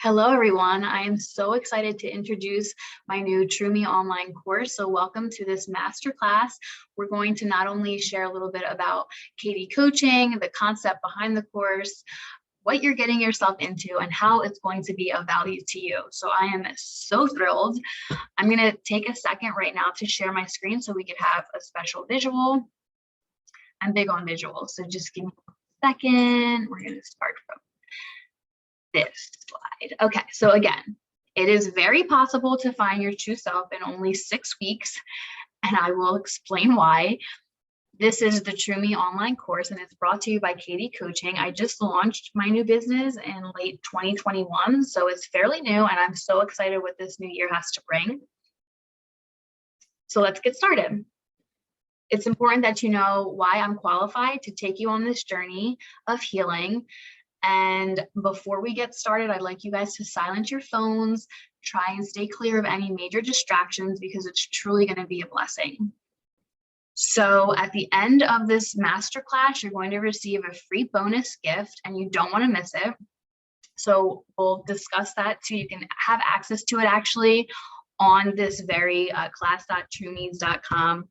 Hello, everyone. I am so excited to introduce my new True Me online course. So welcome to this masterclass. We're going to not only share a little bit about KD coaching, the concept behind the course, what you're getting yourself into, and how it's going to be of value to you. So I am so thrilled. I'm going to take a second right now to share my screen so we could have a special visual. I'm big on visuals, so just give me a second. We're going to start from this slide. Okay, so again, it is very possible to find your true self in only 6 weeks, and I will explain why. This is the True Me online course, and it's brought to you by KD Coaching. I just launched my new business in late 2021, so it's fairly new, and I'm so excited what this new year has to bring. So let's get started. It's important that you know why I'm qualified to take you on this journey of healing. And before we get started, I'd like you guys to silence your phones, try and stay clear of any major distractions because it's truly going to be a blessing. So at the end of this masterclass, you're going to receive a free bonus gift and you don't want to miss it. So we'll discuss that too. You can have access to it actually on this very class.truemeans.com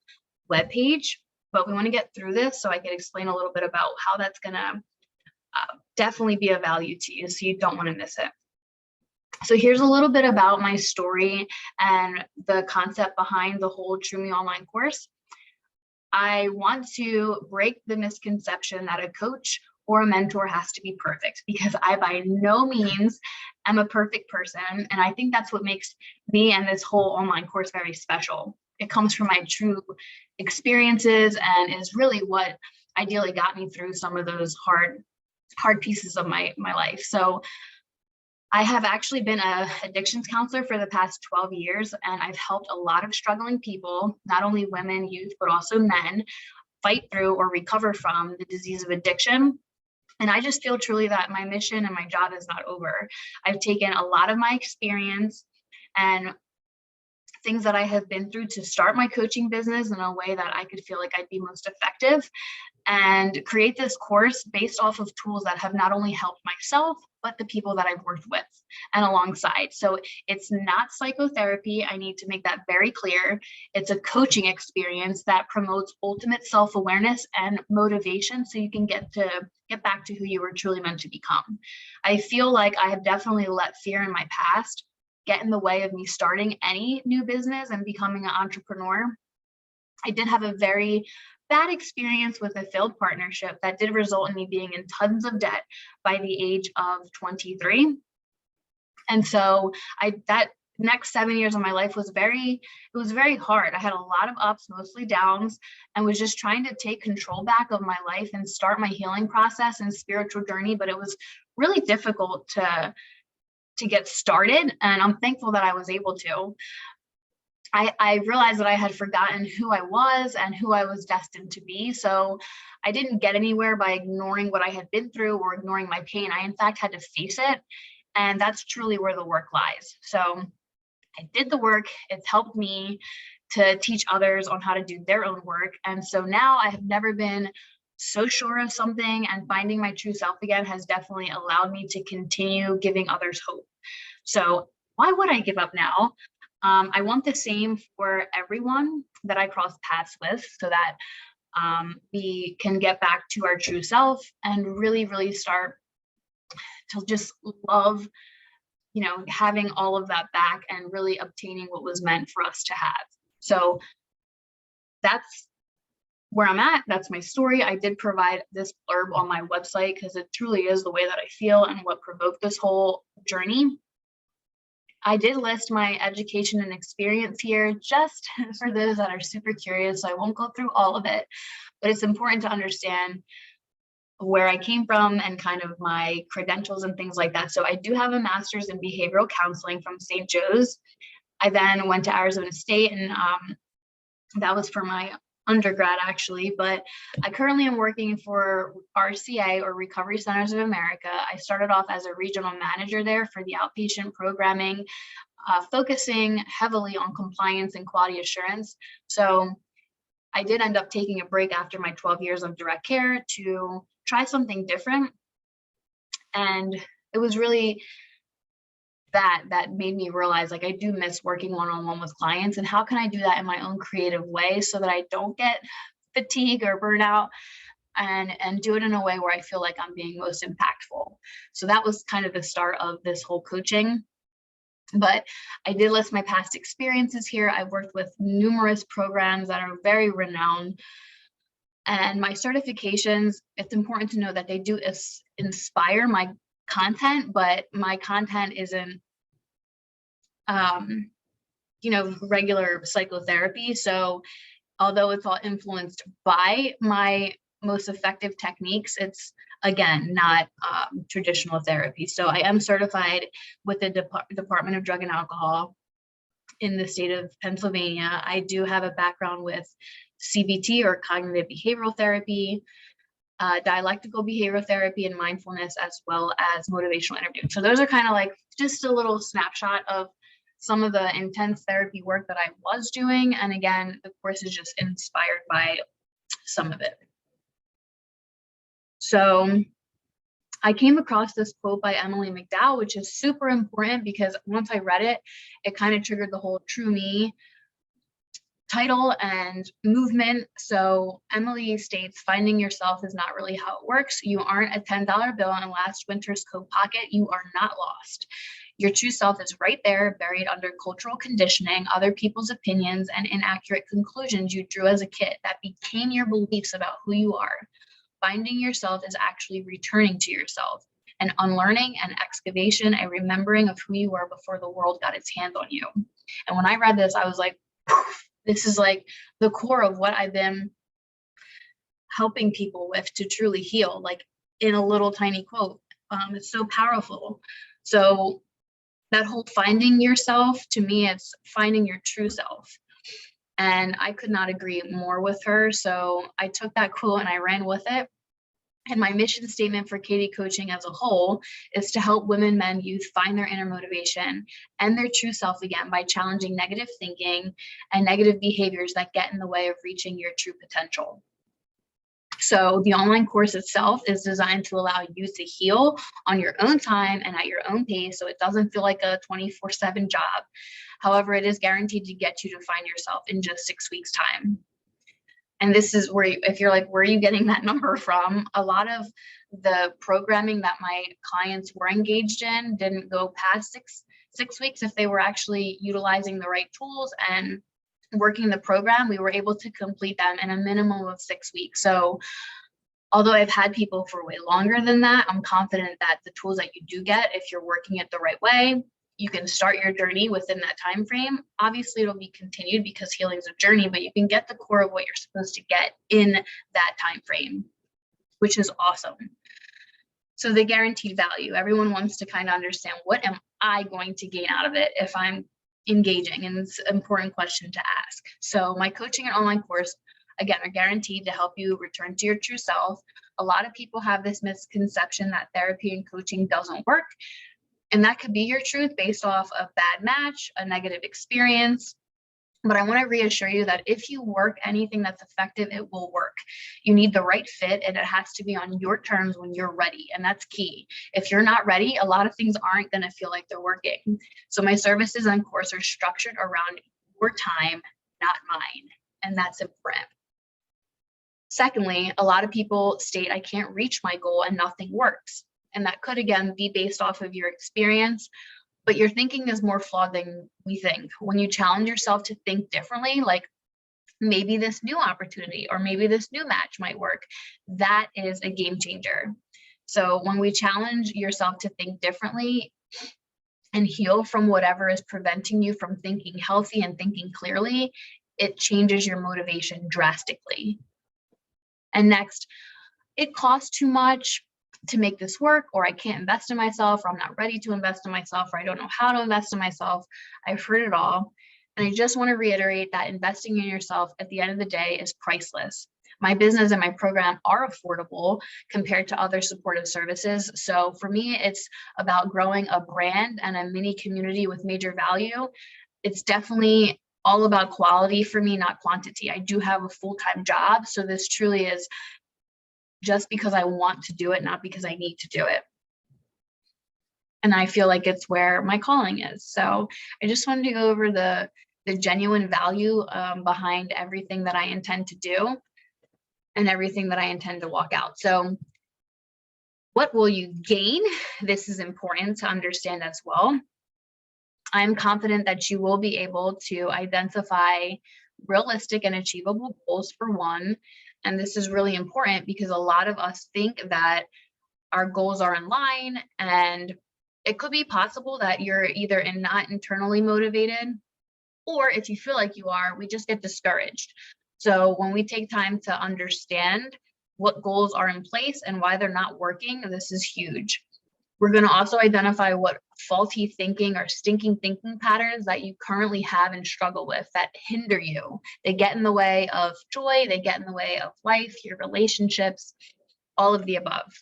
webpage. But we want to get through this so I can explain a little bit about how that's going to definitely be of value to you, so you don't want to miss it. So here's a little bit about my story and the concept behind the whole True Me online course. I want to break the misconception that a coach or a mentor has to be perfect, because I by no means am a perfect person. And I think that's what makes me and this whole online course very special. It comes from my true experiences and is really what ideally got me through some of those hard pieces of my life. So I have actually been a addictions counselor for the past 12 years, and I've helped a lot of struggling people, not only women, youth, but also men, fight through or recover from the disease of addiction. And I just feel truly that my mission and my job is not over. I've taken a lot of my experience and things that I have been through to start my coaching business in a way that I could feel like I'd be most effective, and create this course based off of tools that have not only helped myself, but the people that I've worked with and alongside. So it's not psychotherapy. I need to make that very clear. It's a coaching experience that promotes ultimate self-awareness and motivation so you can get back to who you were truly meant to become. I feel like I have definitely let fear in my past get in the way of me starting any new business and becoming an entrepreneur. I did have a very bad experience with a failed partnership that did result in me being in tons of debt by the age of 23. And so that next 7 years of my life was very hard. I had a lot of ups, mostly downs, and was just trying to take control back of my life and start my healing process and spiritual journey. But it was really difficult to get started, and I'm thankful that I was able to. I realized that I had forgotten who I was and who I was destined to be. So I didn't get anywhere by ignoring what I had been through or ignoring my pain. I, in fact, had to face it. And that's truly where the work lies. So I did the work. It's helped me to teach others on how to do their own work. And so now I have never been so sure of something, and finding my true self again has definitely allowed me to continue giving others hope. So why would I give up now? I want the same for everyone that I cross paths with, so that we can get back to our true self and really, really start to just love, having all of that back and really obtaining what was meant for us to have. So that's where I'm at. That's my story. I did provide this blurb on my website because it truly is the way that I feel and what provoked this whole journey. I did list my education and experience here just for those that are super curious, so I won't go through all of it, but it's important to understand where I came from and kind of my credentials and things like that. So I do have a master's in behavioral counseling from St. Joe's. I then went to Arizona State, and that was for my undergrad actually, but I currently am working for RCA, or Recovery Centers of America. I started off as a regional manager there for the outpatient programming, focusing heavily on compliance and quality assurance. So I did end up taking a break after my 12 years of direct care to try something different. And it was really that made me realize, like, I do miss working one-on-one with clients, and how can I do that in my own creative way so that I don't get fatigue or burnout, and do it in a way where I feel like I'm being most impactful. So that was kind of the start of this whole coaching. But I did list my past experiences here. I've worked with numerous programs that are very renowned. And my certifications, it's important to know that they do inspire my content, but my content isn't, regular psychotherapy. So although it's all influenced by my most effective techniques, it's, again, not traditional therapy. So I am certified with the Department of Drug and Alcohol in the state of Pennsylvania. I do have a background with CBT, or cognitive behavioral therapy, dialectical behavioral therapy, and mindfulness, as well as motivational interviewing. So those are kind of like just a little snapshot of some of the intense therapy work that I was doing. And again, the course is just inspired by some of it. So I came across this quote by Emily McDowell, which is super important because once I read it, it kind of triggered the whole True Me title and movement. So Emily states, finding yourself is not really how it works. You aren't a $10 bill in last winter's coat pocket. You are not lost. Your true self is right there, buried under cultural conditioning, other people's opinions, and inaccurate conclusions you drew as a kid that became your beliefs about who you are. Finding yourself is actually returning to yourself, an unlearning, an excavation, a remembering of who you were before the world got its hands on you. And when I read this, I was like, this is like the core of what I've been helping people with to truly heal, like in a little tiny quote. It's so powerful. So that whole finding yourself, to me, it's finding your true self. And I could not agree more with her. So I took that quote and I ran with it. And my mission statement for KD Coaching as a whole is to help women, men, youth find their inner motivation and their true self again by challenging negative thinking and negative behaviors that get in the way of reaching your true potential. So the online course itself is designed to allow you to heal on your own time and at your own pace, so it doesn't feel like a 24/7 job. However, it is guaranteed to get you to find yourself in just 6 weeks' time. And this is where, if you're like, where are you getting that number from? A lot of the programming that my clients were engaged in didn't go past six weeks. If they were actually utilizing the right tools and working the program, we were able to complete them in a minimum of 6 weeks. So although I've had people for way longer than that, I'm confident that the tools that you do get, if you're working it the right way, you can start your journey within that time frame. Obviously, it'll be continued because healing is a journey, but you can get the core of what you're supposed to get in that time frame, which is awesome. So the guaranteed value, everyone wants to kind of understand, what am I going to gain out of it if I'm engaging? And it's an important question to ask. So my coaching and online course, again, are guaranteed to help you return to your true self. A lot of people have this misconception that therapy and coaching doesn't work. And that could be your truth based off a bad match, a negative experience. But I want to reassure you that if you work anything that's effective, it will work. You need the right fit, and it has to be on your terms when you're ready. And that's key. If you're not ready, a lot of things aren't going to feel like they're working. So my services and course are structured around your time, not mine. And that's important. Secondly, a lot of people state, I can't reach my goal and nothing works. And that could, again, be based off of your experience, but your thinking is more flawed than we think. When you challenge yourself to think differently, like maybe this new opportunity or maybe this new match might work, that is a game changer. So when we challenge yourself to think differently and heal from whatever is preventing you from thinking healthy and thinking clearly, it changes your motivation drastically. And next, it costs too much to make this work, or I can't invest in myself, or I'm not ready to invest in myself, or I don't know how to invest in myself. I've heard it all. And I just want to reiterate that investing in yourself at the end of the day is priceless. My business and my program are affordable compared to other supportive services. So for me, it's about growing a brand and a mini community with major value. It's definitely all about quality for me, not quantity. I do have a full-time job, so this truly is just because I want to do it, not because I need to do it. And I feel like it's where my calling is. So I just wanted to go over the genuine value behind everything that I intend to do and everything that I intend to walk out. So what will you gain? This is important to understand as well. I'm confident that you will be able to identify realistic and achievable goals for one. And this is really important because a lot of us think that our goals are in line, and it could be possible that you're either not internally motivated, or if you feel like you are, we just get discouraged. So when we take time to understand what goals are in place and why they're not working, this is huge. We're going to also identify what faulty thinking or stinking thinking patterns that you currently have and struggle with that hinder you. They get in the way of joy, they get in the way of life, your relationships, all of the above.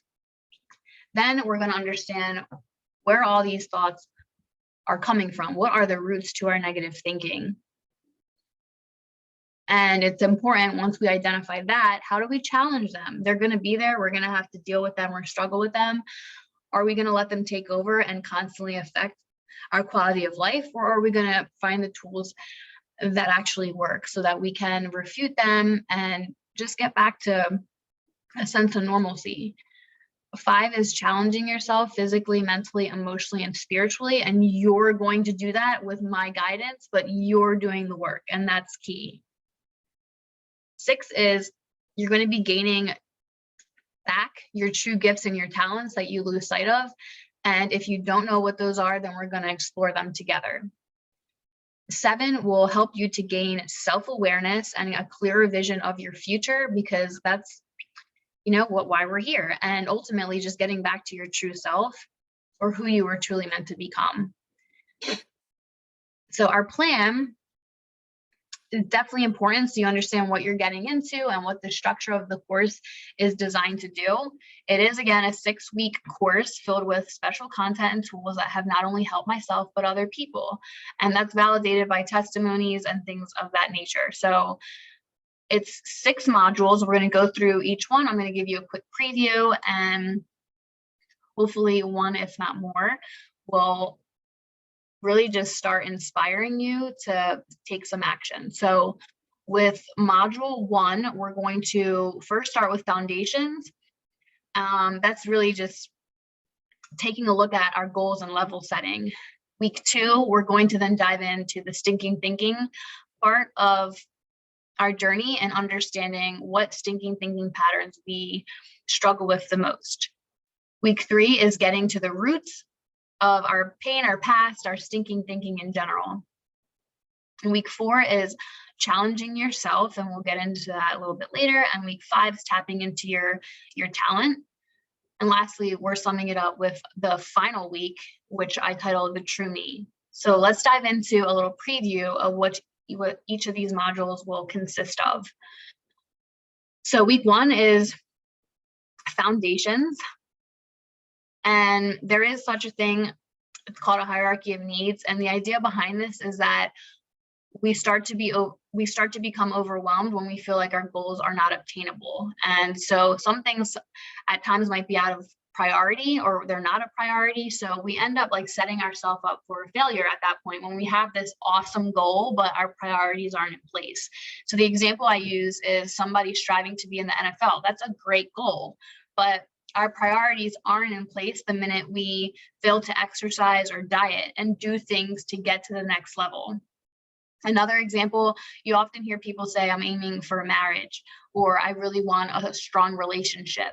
Then we're going to understand where all these thoughts are coming from. What are the roots to our negative thinking? And it's important, once we identify that, how do we challenge them? They're going to be there. We're going to have to deal with them or struggle with them. Are we going to let them take over and constantly affect our quality of life? Or are we going to find the tools that actually work so that we can refute them and just get back to a sense of normalcy? 5 is challenging yourself physically, mentally, emotionally, and spiritually. And you're going to do that with my guidance, but you're doing the work, and that's key. 6 is you're going to be gaining back your true gifts and your talents that you lose sight of. And if you don't know what those are, then we're going to explore them together. 7 will help you to gain self-awareness and a clearer vision of your future, because that's, you know, why we're here, and ultimately just getting back to your true self or who you were truly meant to become. So our plan is definitely important, so you understand what you're getting into and what the structure of the course is designed to do. It is, again, a 6-week course filled with special content and tools that have not only helped myself, but other people. And that's validated by testimonies and things of that nature. So it's 6 modules. We're going to go through each one. I'm going to give you a quick preview, and hopefully one, if not more, will really just start inspiring you to take some action. So with module 1, we're going to first start with foundations. That's really just taking a look at our goals and level setting. Week 2, we're going to then dive into the stinking thinking part of our journey and understanding what stinking thinking patterns we struggle with the most. Week 3 is getting to the roots of our pain, our past, our stinking thinking in general. And week 4 is challenging yourself, and we'll get into that a little bit later. And week 5 is tapping into your talent. And lastly, we're summing it up with the final week, which I titled The True Me. So let's dive into a little preview of what each of these modules will consist of. So week 1 is foundations. And there is such a thing, it's called a hierarchy of needs. And the idea behind this is that we start to become overwhelmed when we feel like our goals are not obtainable. And so some things at times might be out of priority, or they're not a priority. So we end up like setting ourselves up for failure at that point when we have this awesome goal, but our priorities aren't in place. So the example I use is somebody striving to be in the NFL. That's a great goal, but our priorities aren't in place the minute we fail to exercise or diet and do things to get to the next level. Another example, you often hear people say, I'm aiming for a marriage, or I really want a strong relationship,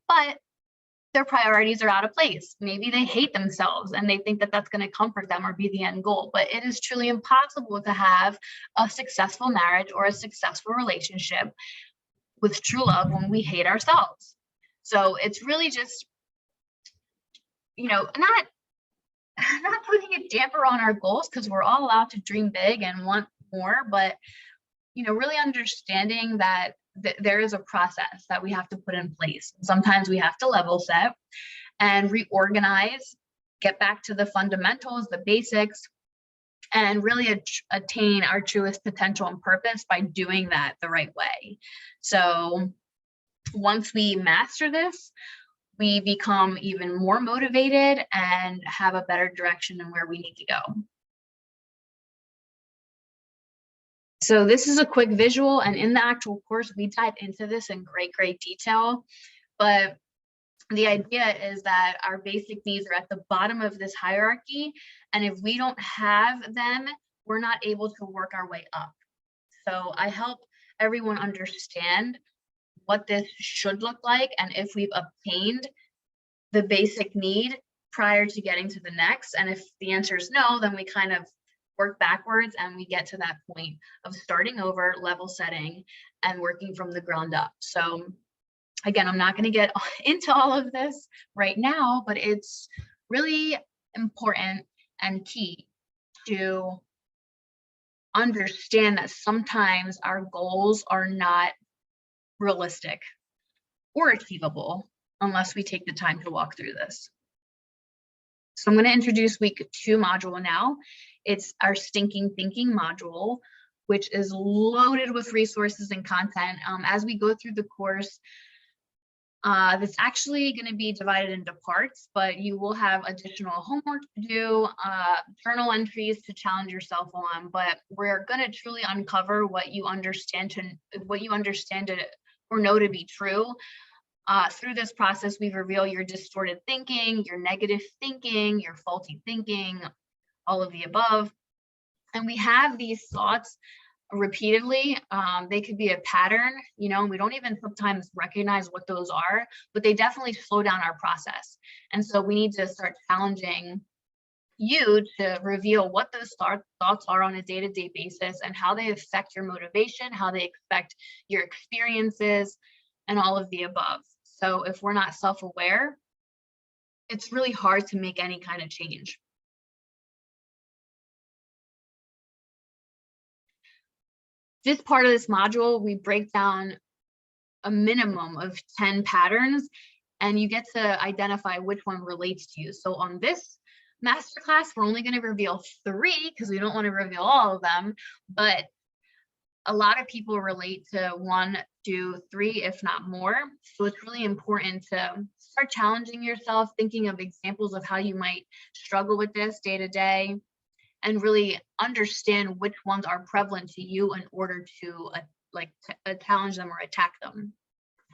but their priorities are out of place. Maybe they hate themselves and they think that that's going to comfort them or be the end goal, but it is truly impossible to have a successful marriage or a successful relationship with true love when we hate ourselves. So it's really just, you know, not putting a damper on our goals, because we're all allowed to dream big and want more, but, you know, really understanding that there is a process that we have to put in place. Sometimes we have to level set and reorganize, get back to the fundamentals, the basics, and really attain our truest potential and purpose by doing that the right way. So once we master this, we become even more motivated and have a better direction in where we need to go. So this is a quick visual, and in the actual course, we dive into this in great detail. But the idea is that our basic needs are at the bottom of this hierarchy, and if we don't have them, we're not able to work our way up. So I help everyone understand what this should look like, and if we've obtained the basic need prior to getting to the next. And if the answer is no, then we kind of work backwards and we get to that point of starting over, level setting, and working from the ground up. So again, I'm not going to get into all of this right now, but it's really important and key to understand that sometimes our goals are not realistic or achievable unless we take the time to walk through this. So I'm going to introduce week 2 module now. It's our stinking thinking module, which is loaded with resources and content. As we go through the course, that's actually going to be divided into parts, but you will have additional homework to do, journal entries to challenge yourself on. But we're going to truly uncover what you understand or know to be true. Through this process, we reveal your distorted thinking, your negative thinking, your faulty thinking, all of the above. And we have these thoughts repeatedly. They could be a pattern, and we don't even sometimes recognize what those are, but they definitely slow down our process. And so we need to start challenging you to reveal what those thoughts are on a day-to-day basis and how they affect your motivation, how they affect your experiences, and all of the above. So if we're not self-aware, it's really hard to make any kind of change. This part of this module, we break down a minimum of 10 patterns, and you get to identify which one relates to you. So on this masterclass, we're only going to reveal 3 because we don't want to reveal all of them, but a lot of people relate to 1, 2, 3, if not more. So it's really important to start challenging yourself, thinking of examples of how you might struggle with this day to day, and really understand which ones are prevalent to you in order to challenge them or attack them.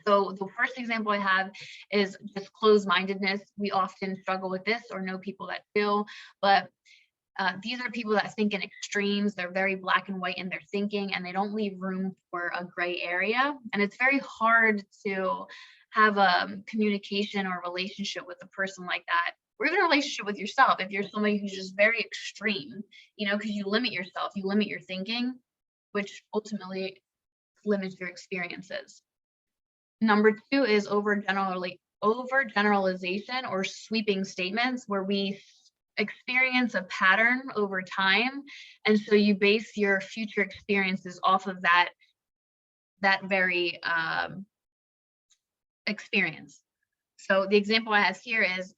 So the first example I have is just closed-mindedness. We often struggle with this or know people that do, but these are people that think in extremes. They're very black and white in their thinking, and they don't leave room for a gray area. And it's very hard to have a communication or relationship with a person like that, or even a relationship with yourself if you're somebody who's just very extreme, because you limit yourself, you limit your thinking, which ultimately limits your experiences. Number 2 is overgeneralization or sweeping statements, where we experience a pattern over time, and so you base your future experiences off of that very experience. So the example I have here is,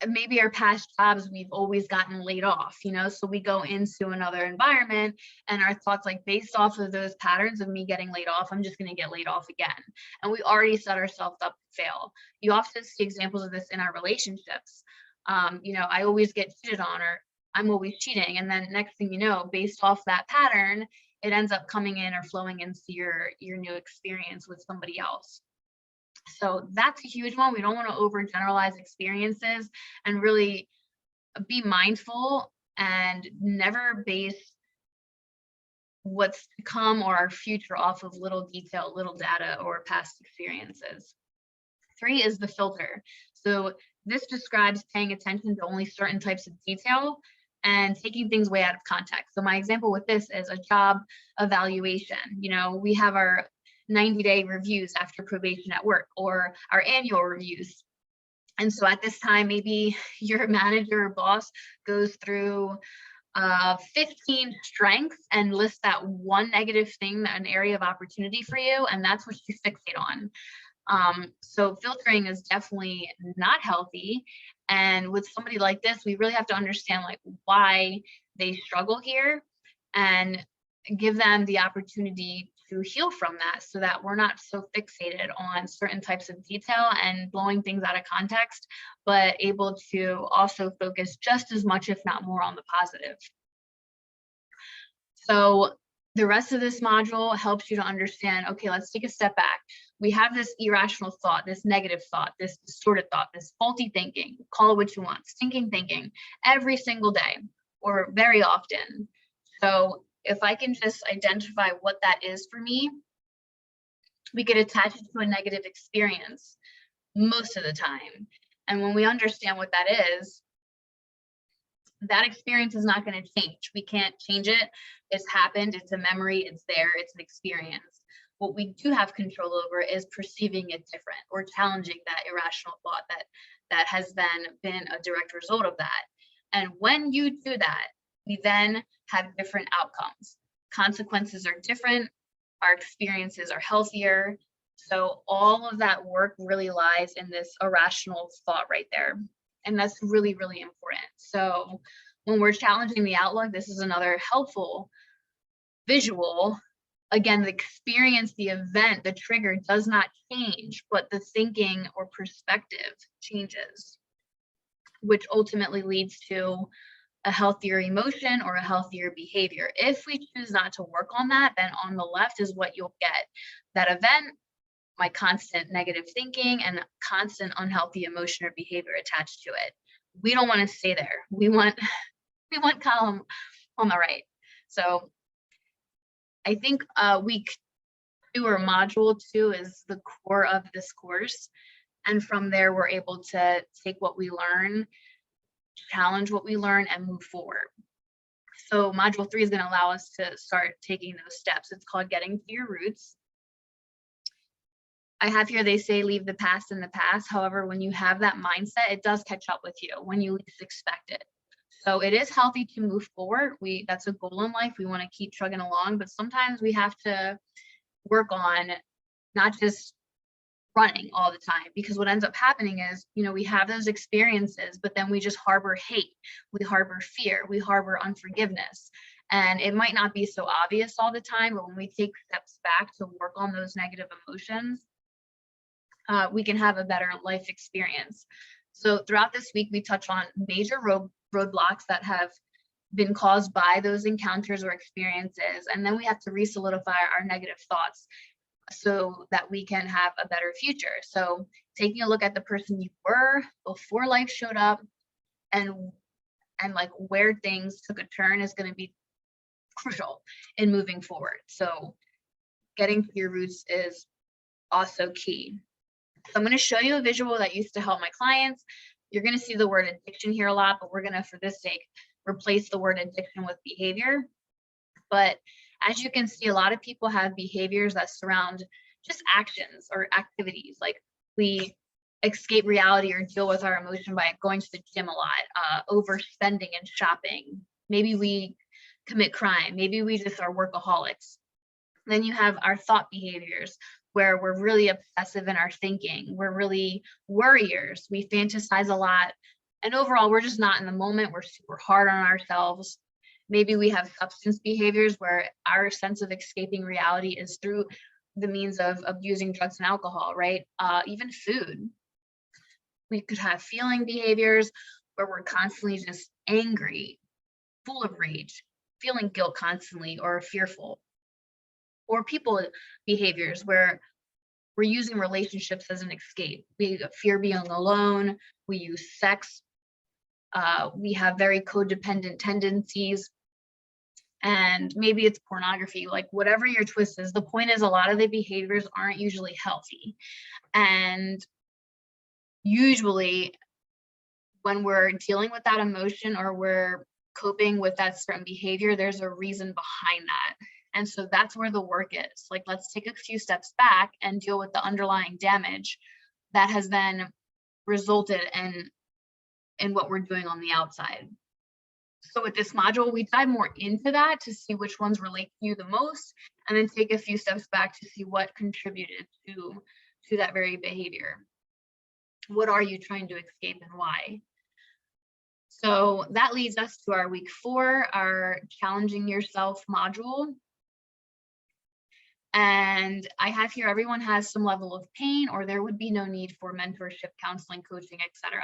maybe our past jobs, we've always gotten laid off, so we go into another environment and our thoughts, based off of those patterns of me getting laid off, I'm just going to get laid off again. And we already set ourselves up to fail. You often see examples of this in our relationships. I always get cheated on, or I'm always cheating. And then next thing you know, based off that pattern, it ends up coming in or flowing into your new experience with somebody else. So that's a huge one. We don't want to overgeneralize experiences, and really be mindful and never base what's to come or our future off of little detail, little data, or past experiences. 3 is the filter. So this describes paying attention to only certain types of detail and taking things way out of context. So my example with this is a job evaluation. We have our 90-day reviews after probation at work, or our annual reviews. And so at this time, maybe your manager or boss goes through 15 strengths and lists that one negative thing, an area of opportunity for you, and that's what you fixate on. So filtering is definitely not healthy. And with somebody like this, we really have to understand why they struggle here, and give them the opportunity to heal from that so that we're not so fixated on certain types of detail and blowing things out of context, but able to also focus just as much, if not more, on the positive. So the rest of this module helps you to understand, okay, let's take a step back. We have this irrational thought, this negative thought, this distorted thought, this faulty thinking, call it what you want, stinking thinking, every single day or very often. So if I can just identify what that is for me, we get attached to a negative experience most of the time. And when we understand what that is, that experience is not going to change. We can't change it. It's happened. It's a memory. It's there. It's an experience. What we do have control over is perceiving it different or challenging that irrational thought that has then been a direct result of that. And when you do that, we then have different outcomes. Consequences are different. Our experiences are healthier. So all of that work really lies in this irrational thought right there. And that's really, really important. So when we're challenging the outlook, this is another helpful visual. Again, the experience, the event, the trigger does not change, but the thinking or perspective changes, which ultimately leads to a healthier emotion or a healthier behavior. If we choose not to work on that, then on the left is what you'll get. That event, my constant negative thinking and constant unhealthy emotion or behavior attached to it. We don't want to stay there. We want column on the right. So I think week 2 or module 2 is the core of this course. And from there, we're able to take what we learn, challenge what we learn, and move forward. So module 3 is going to allow us to start taking those steps. It's called Getting to Your Roots. I have here, they say, leave the past in the past. However, when you have that mindset, it does catch up with you when you least expect it. So it is healthy to move forward. That's a goal in life. We want to keep chugging along, but sometimes we have to work on not just running all the time, because what ends up happening is, we have those experiences, but then we just harbor hate, we harbor fear, we harbor unforgiveness. And it might not be so obvious all the time, but when we take steps back to work on those negative emotions, we can have a better life experience. So throughout this week, we touch on major roadblocks that have been caused by those encounters or experiences. And then we have to re-solidify our negative thoughts so that we can have a better future. So taking a look at the person you were before life showed up and like where things took a turn is going to be crucial in moving forward. So getting to your roots is also key. So I'm going to show you a visual that used to help my clients. You're going to see the word addiction here a lot, but we're going to, for this sake, replace the word addiction with behavior. But as you can see, a lot of people have behaviors that surround just actions or activities. Like we escape reality or deal with our emotion by going to the gym a lot, overspending and shopping. Maybe we commit crime. Maybe we just are workaholics. Then you have our thought behaviors, where we're really obsessive in our thinking. We're really worriers. We fantasize a lot. And overall, we're just not in the moment. We're super hard on ourselves. Maybe we have substance behaviors where our sense of escaping reality is through the means of abusing drugs and alcohol, right? Even food. We could have feeling behaviors where we're constantly just angry, full of rage, feeling guilt constantly, or fearful. Or people behaviors where we're using relationships as an escape. We fear being alone. We use sex. We have very codependent tendencies. And maybe it's pornography, like whatever your twist is. The point is, a lot of the behaviors aren't usually healthy. And usually when we're dealing with that emotion or we're coping with that certain behavior, there's a reason behind that. And so that's where the work is. Like, let's take a few steps back and deal with the underlying damage that has then resulted in what we're doing on the outside. So with this module, we dive more into that to see which ones relate to you the most, and then take a few steps back to see what contributed to that very behavior. What are you trying to escape and why? So that leads us to our week 4, our challenging yourself module. And I have here, everyone has some level of pain, or there would be no need for mentorship, counseling, coaching, etc.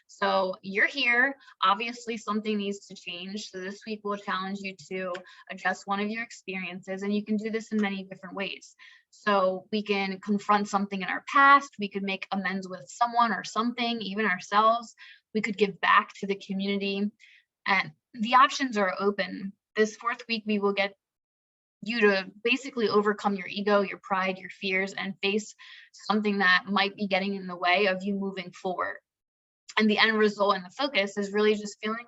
So you're here, obviously something needs to change. So this week we'll challenge you to address one of your experiences, and you can do this in many different ways. So we can confront something in our past, we could make amends with someone or something, even ourselves. We could give back to the community, and the options are open. This fourth week, we will get you to basically overcome your ego, your pride, your fears, and face something that might be getting in the way of you moving forward. And the end result and the focus is really just feeling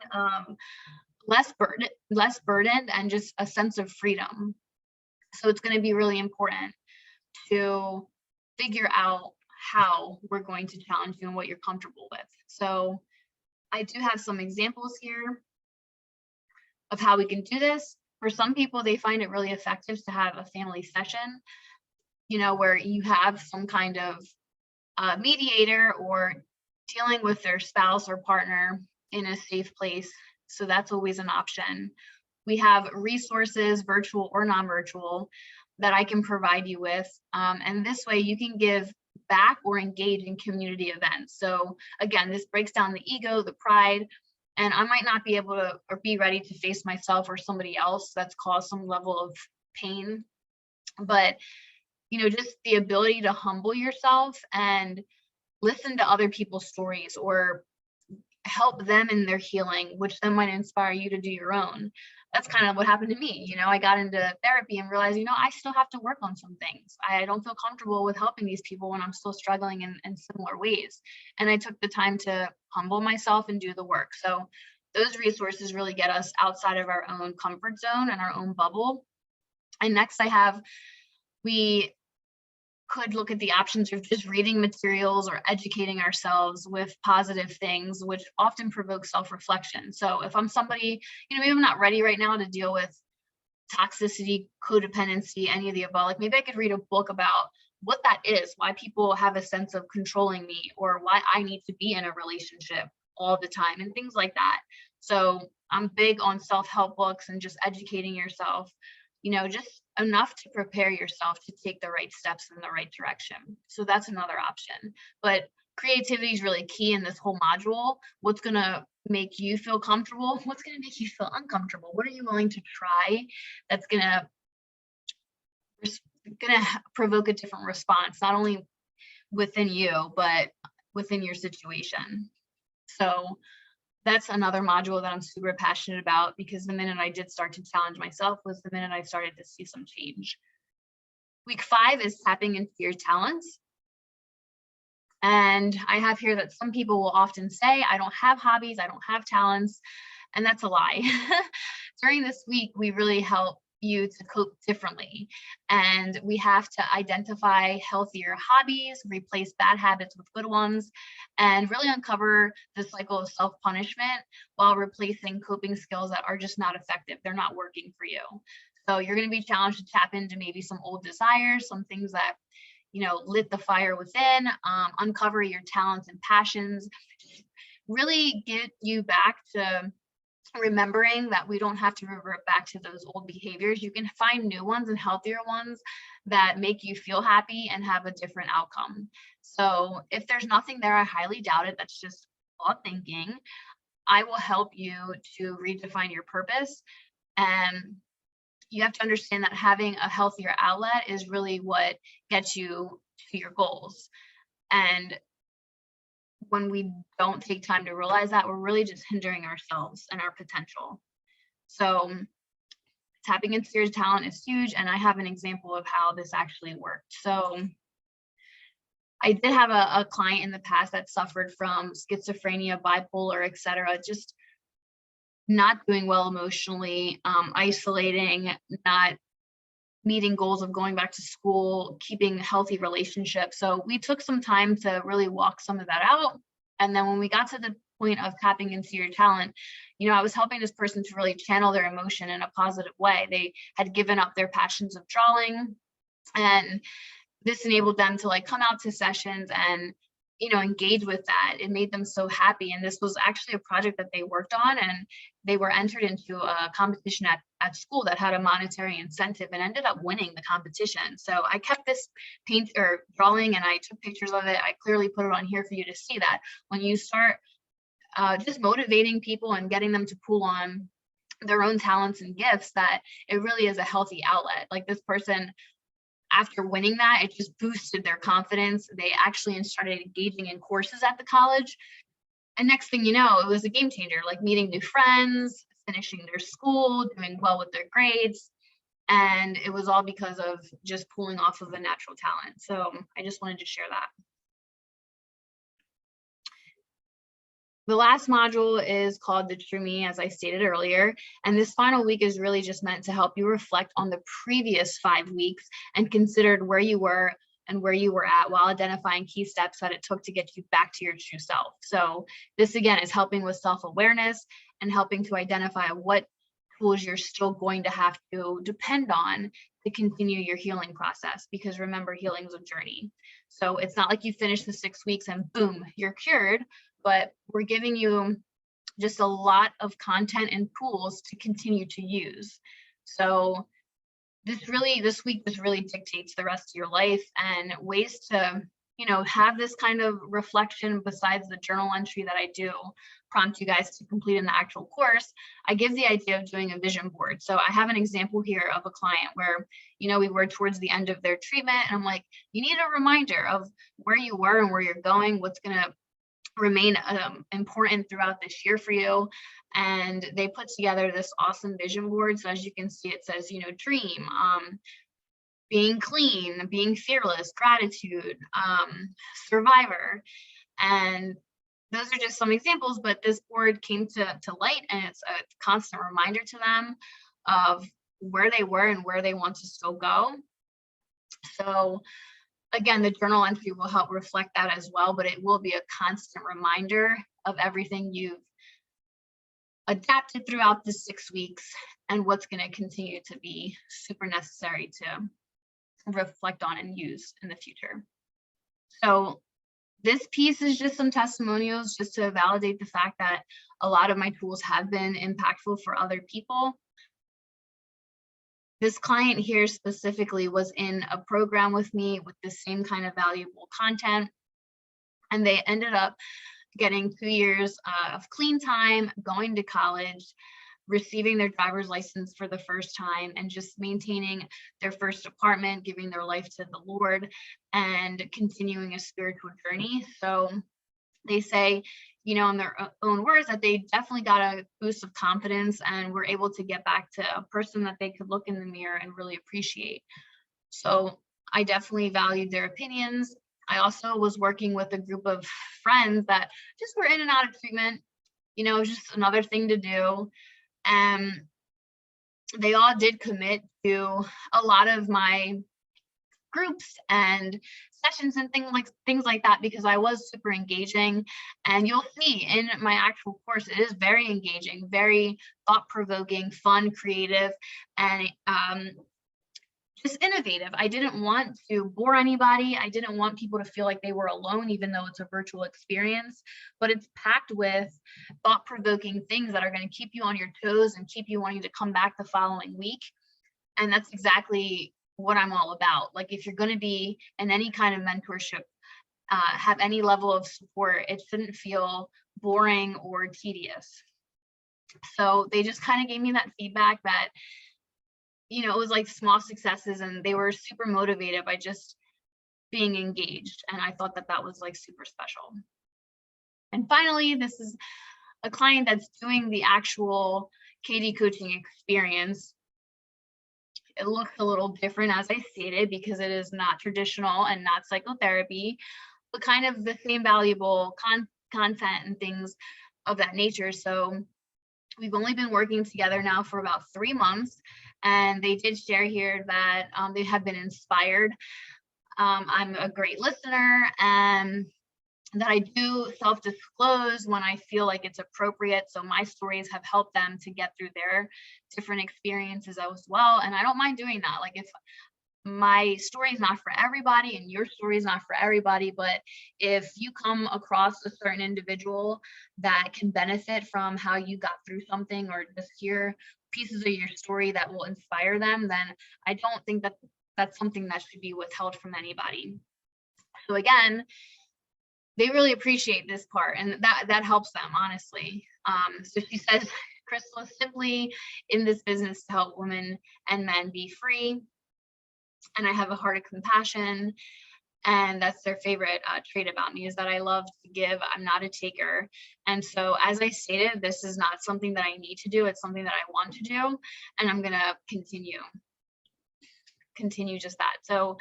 less burdened and just a sense of freedom. So it's going to be really important to figure out how we're going to challenge you and what you're comfortable with. So I do have some examples here of how we can do this. For some people, they find it really effective to have a family session, where you have some kind of mediator or dealing with their spouse or partner in a safe place. So that's always an option. We have resources, virtual or non-virtual, that I can provide you with. And this way you can give back or engage in community events. So again, this breaks down the ego, the pride, and I might not be able to or be ready to face myself or somebody else that's caused some level of pain. But, just the ability to humble yourself and listen to other people's stories or help them in their healing, which then might inspire you to do your own. That's kind of what happened to me. I got into therapy and realized, I still have to work on some things. I don't feel comfortable with helping these people when I'm still struggling in similar ways. And I took the time to humble myself and do the work. So those resources really get us outside of our own comfort zone and our own bubble. And next we could look at the options of just reading materials or educating ourselves with positive things, which often provoke self-reflection. So if I'm somebody, maybe I'm not ready right now to deal with toxicity, codependency, any of the above, like maybe I could read a book about what that is, why people have a sense of controlling me, or why I need to be in a relationship all the time and things like that. So I'm big on self-help books and just educating yourself, just enough to prepare yourself to take the right steps in the right direction. So that's another option. But creativity is really key in this whole module. What's going to make you feel comfortable? What's going to make you feel uncomfortable? What are you willing to try that's going to provoke a different response, not only within you, but within your situation? So that's another module that I'm super passionate about, because the minute I did start to challenge myself was the minute I started to see some change. Week 5 is tapping into your talents. And I have here that some people will often say, I don't have hobbies, I don't have talents, and that's a lie. During this week, we really help you to cope differently. And we have to identify healthier hobbies, replace bad habits with good ones, and really uncover the cycle of self-punishment while replacing coping skills that are just not effective. They're not working for you. So you're going to be challenged to tap into maybe some old desires, some things that, lit the fire within, uncover your talents and passions, really get you back to remembering that we don't have to revert back to those old behaviors. You can find new ones and healthier ones that make you feel happy and have a different outcome. So if there's nothing there, I highly doubt it. That's just thought thinking. I will help you to redefine your purpose. And you have to understand that having a healthier outlet is really what gets you to your goals. And when we don't take time to realize that, we're really just hindering ourselves and our potential. So tapping into your talent is huge. And I have an example of how this actually worked. So I did have a client in the past that suffered from schizophrenia, bipolar, etc., just not doing well emotionally, isolating, not meeting goals of going back to school, keeping healthy relationships. So we took some time to really walk some of that out. And then when we got to the point of tapping into your talent, I was helping this person to really channel their emotion in a positive way. They had given up their passions of drawing, and this enabled them to come out to sessions and, engage with that. It made them so happy. And this was actually a project that they worked on, and they were entered into a competition at school that had a monetary incentive and ended up winning the competition. So I kept this drawing and I took pictures of it. I clearly put it on here for you to see that when you start just motivating people and getting them to pull on their own talents and gifts, that it really is a healthy outlet. Like this person, after winning that, it just boosted their confidence. They actually started engaging in courses at the college. And next thing you know, it was a game changer, like meeting new friends, finishing their school, doing well with their grades. And it was all because of just pulling off of a natural talent. So I just wanted to share that. The last module is called the True Me, as I stated earlier, and this final week is really just meant to help you reflect on the previous 5 weeks and consider where you were and where you were at while identifying key steps that it took to get you back to your true self. So this again is helping with self-awareness and helping to identify what tools you're still going to have to depend on to continue your healing process, because remember, healing is a journey. So it's not like you finish the 6 weeks and boom, you're cured, but we're giving you just a lot of content and tools to continue to use. So this week just really dictates the rest of your life, and ways to have this kind of reflection besides the journal entry that I do prompt you guys to complete in the actual course. I give the idea of doing a vision board. So I have an example here of a client where we were towards the end of their treatment, and I'm like, you need a reminder of where you were and where you're going, what's going to remain important throughout this year for you. And they put together this awesome vision board. So as you can see, it says dream, being clean, being fearless, gratitude, survivor. And those are just some examples, but this board came to light, and it's a constant reminder to them of where they were and where they want to still go. So again, the journal entry will help reflect that as well, but it will be a constant reminder of everything you've adapted throughout the 6 weeks and what's going to continue to be super necessary to reflect on and use in the future. So this piece is just some testimonials just to validate the fact that a lot of my tools have been impactful for other people. This client here specifically was in a program with me with the same kind of valuable content, and they ended up getting 2 years of clean time, going to college, receiving their driver's license for the first time, and just maintaining their first apartment, giving their life to the Lord, and continuing a spiritual journey. So they say, in their own words, that they definitely got a boost of confidence and were able to get back to a person that they could look in the mirror and really appreciate. So I definitely valued their opinions. I also was working with a group of friends that just were in and out of treatment, just another thing to do. And they all did commit to a lot of my groups and sessions and things like that, because I was super engaging. And you'll see in my actual course, it is very engaging, very thought-provoking, fun, creative, and just innovative. I didn't want to bore anybody. I didn't want people to feel like they were alone, even though it's a virtual experience, but it's packed with thought-provoking things that are going to keep you on your toes and keep you wanting to come back the following week. And that's exactly what I'm all about. Like, if you're going to be in any kind of mentorship, have any level of support, it shouldn't feel boring or tedious. So they just kind of gave me that feedback that, it was like small successes, and they were super motivated by just being engaged. And I thought that that was like super special. And finally, this is a client that's doing the actual KD coaching experience. It looks a little different, as I stated, because it is not traditional and not psychotherapy, but kind of the same valuable content and things of that nature. So we've only been working together now for about 3 months, and they did share here that they have been inspired. I'm a great listener, and that I do self-disclose when I feel like it's appropriate. So my stories have helped them to get through their different experiences as well. And I don't mind doing that. Like, if my story is not for everybody and your story is not for everybody, but if you come across a certain individual that can benefit from how you got through something, or just hear pieces of your story that will inspire them, then I don't think that that's something that should be withheld from anybody. So again, they really appreciate this part, and that helps them, honestly. So she says, Kristal is simply in this business to help women and men be free, and I have a heart of compassion. And that's their favorite trait about me, is that I love to give. I'm not a taker. And so, as I stated, this is not something that I need to do. It's something that I want to do, and I'm going to continue just that. So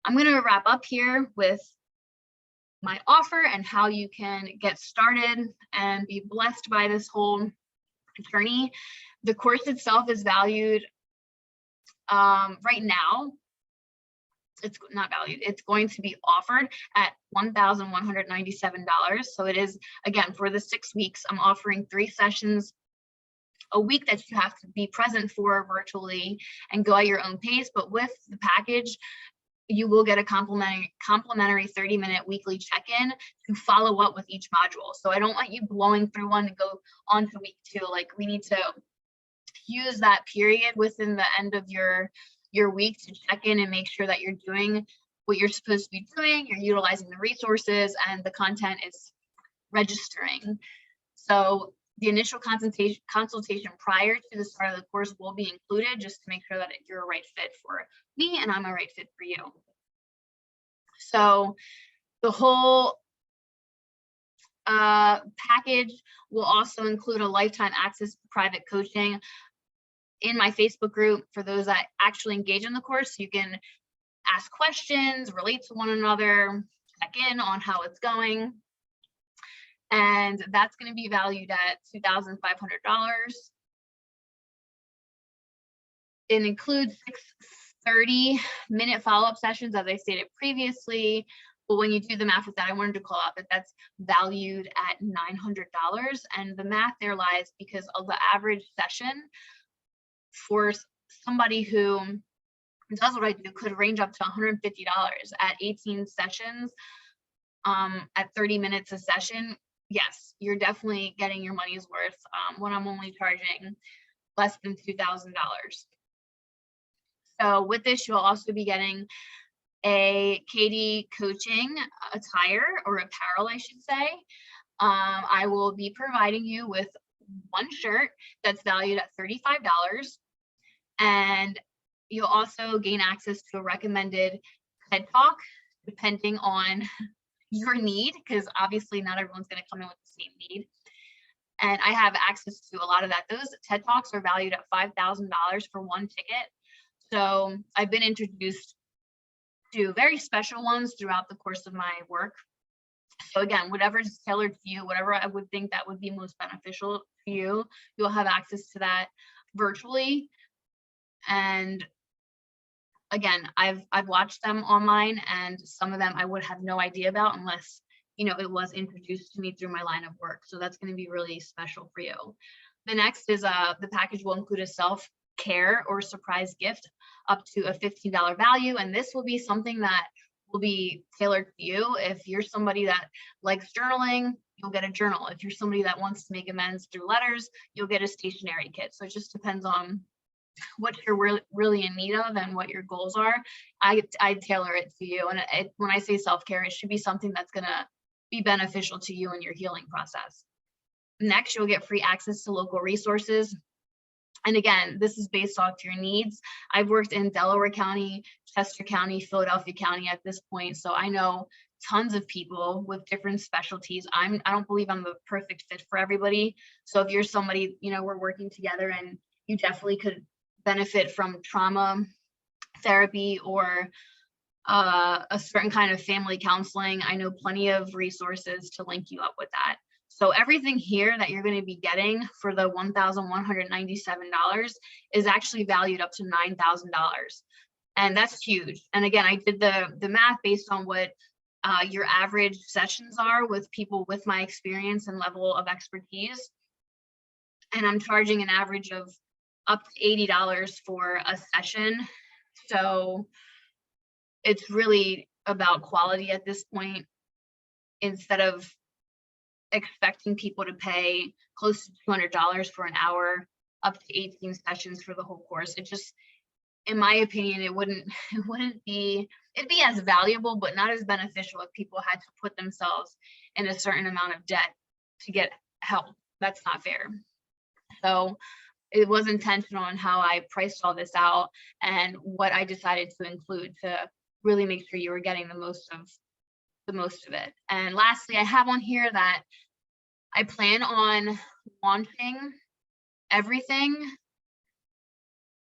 I'm going to wrap up here with my offer and how you can get started and be blessed by this whole journey. The course itself is valued right now. It's not valued. It's going to be offered at $1,197. So it is, again, for the 6 weeks, I'm offering 3 sessions a week that you have to be present for virtually and go at your own pace. But with the package, you will get a complimentary 30-minute weekly check-in to follow up with each module. So I don't want you blowing through one to go on to week 2. Like, we need to use that period within the end of your week to check in and make sure that you're doing what you're supposed to be doing, you're utilizing the resources, and the content is registering. So the initial consultation prior to the start of the course will be included, just to make sure that you're a right fit for me and I'm a right fit for you. So the whole package will also include a lifetime access to private coaching in my Facebook group for those that actually engage in the course. You can ask questions, relate to one another, check in on how it's going. And that's going to be valued at $2,500. It includes 6 30-minute follow-up sessions, as I stated previously. But when you do the math with that, I wanted to call out that that's valued at $900. And the math there lies because of the average session for somebody who does what I do could range up to $150 at 18 sessions, at 30 minutes a session. Yes, you're definitely getting your money's worth when I'm only charging less than $2,000. So with this, you'll also be getting a KD coaching attire, or apparel, I should say. I will be providing you with one shirt that's valued at $35. And you'll also gain access to a recommended TED Talk, depending on your need, because obviously not everyone's going to come in with the same need. And I have access to a lot of that. Those TED Talks are valued at $5,000 for one ticket. So I've been introduced to very special ones throughout the course of my work. So again, whatever is tailored to you, whatever I would think that would be most beneficial to you, you'll have access to that virtually. And again, I've watched them online, and some of them I would have no idea about unless, you know, it was introduced to me through my line of work. So that's going to be really special for you. The next is the package will include a self-care or surprise gift up to a $15 value. And this will be something that will be tailored to you. If you're somebody that likes journaling, you'll get a journal. If you're somebody that wants to make amends through letters, you'll get a stationery kit. So it just depends on what you're really in need of and what your goals are. I tailor it to you. And when I say self-care, it should be something that's going to be beneficial to you in your healing process. Next, you'll get free access to local resources. And again, this is based off your needs. I've worked in Delaware County, Chester County, Philadelphia County at this point. So I know tons of people with different specialties. I don't believe I'm the perfect fit for everybody. So if you're somebody, you know, we're working together and you definitely could benefit from trauma therapy or a certain kind of family counseling, I know plenty of resources to link you up with that. So everything here that you're going to be getting for the $1,197 is actually valued up to $9,000. And that's huge. And again, I did the math based on what your average sessions are with people with my experience and level of expertise. And I'm charging an average of up to $80 for a session So it's really about quality at this point, instead of expecting people to pay close to $200 for an hour, up to 18 sessions for the whole course. It just, in my opinion, it wouldn't be, it'd be as valuable, but not as beneficial if people had to put themselves in a certain amount of debt to get help. That's not fair. So it was intentional in how I priced all this out and what I decided to include to really make sure you were getting the most of it. And lastly, I have on here that I plan on launching everything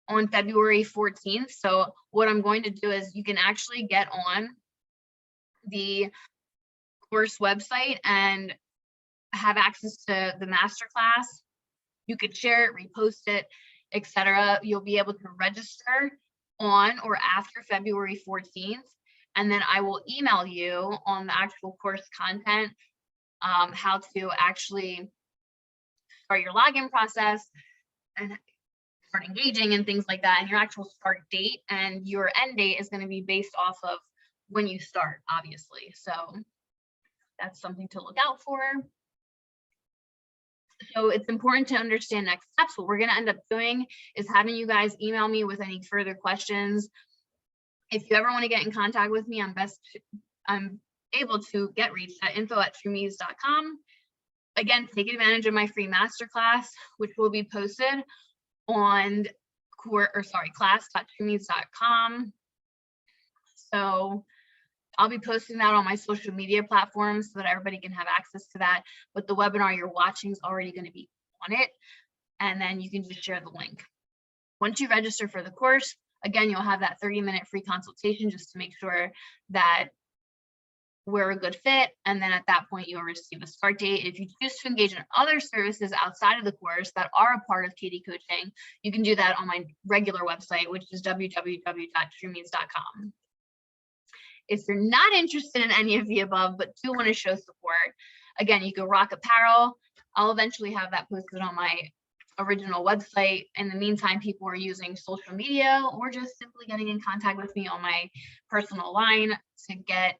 on February 14th. So what I'm going to do is you can actually get on the course website and have access to the masterclass. You could share it, repost it, etc. You'll be able to register on or after February 14th. And then I will email you on the actual course content, how to actually start your login process and start engaging and things like that, and your actual start date and your end date is going to be based off of when you start, obviously. So that's something to look out for. So it's important to understand next steps. What we're going to end up doing is having you guys email me with any further questions. If you ever want to get in contact with me, I'm able to get reached at info@trueme's.com. Again, take advantage of my free masterclass, which will be posted on class.trueme's.com. So I'll be posting that on my social media platforms so that everybody can have access to that. But the webinar you're watching is already going to be on it. And then you can just share the link. Once you register for the course, again, you'll have that 30-minute free consultation just to make sure that we're a good fit. And then at that point, you'll receive a start date. If you choose to engage in other services outside of the course that are a part of KD Coaching, you can do that on my regular website, which is www.trueme's.com. If you're not interested in any of the above, but do want to show support, again, you can rock apparel. I'll eventually have that posted on my original website. In the meantime, people are using social media or just simply getting in contact with me on my personal line to get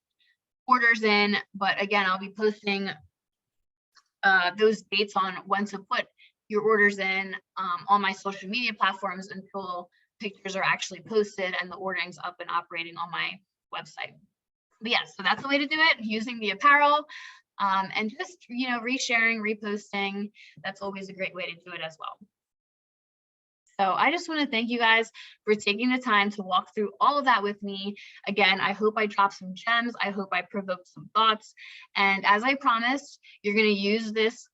orders in. But again, I'll be posting those dates on when to put your orders in on my social media platforms until pictures are actually posted and the ordering's up and operating on my website. But yeah, so that's the way to do it, using the apparel and just, resharing, reposting. That's always a great way to do it as well. So I just want to thank you guys for taking the time to walk through all of that with me. Again, I hope I dropped some gems. I hope I provoked some thoughts. And as I promised, you're going to use this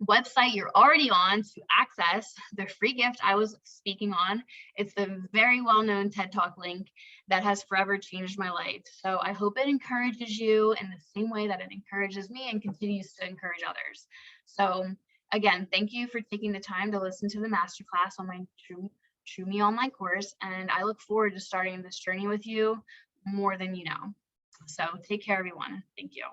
website you're already on to access the free gift I was speaking on. It's a very well-known TED Talk link that has forever changed my life. So I hope it encourages you in the same way that it encourages me and continues to encourage others. So again, thank you for taking the time to listen to the masterclass on my True Me online course. And I look forward to starting this journey with you more than you know. So take care, everyone. Thank you.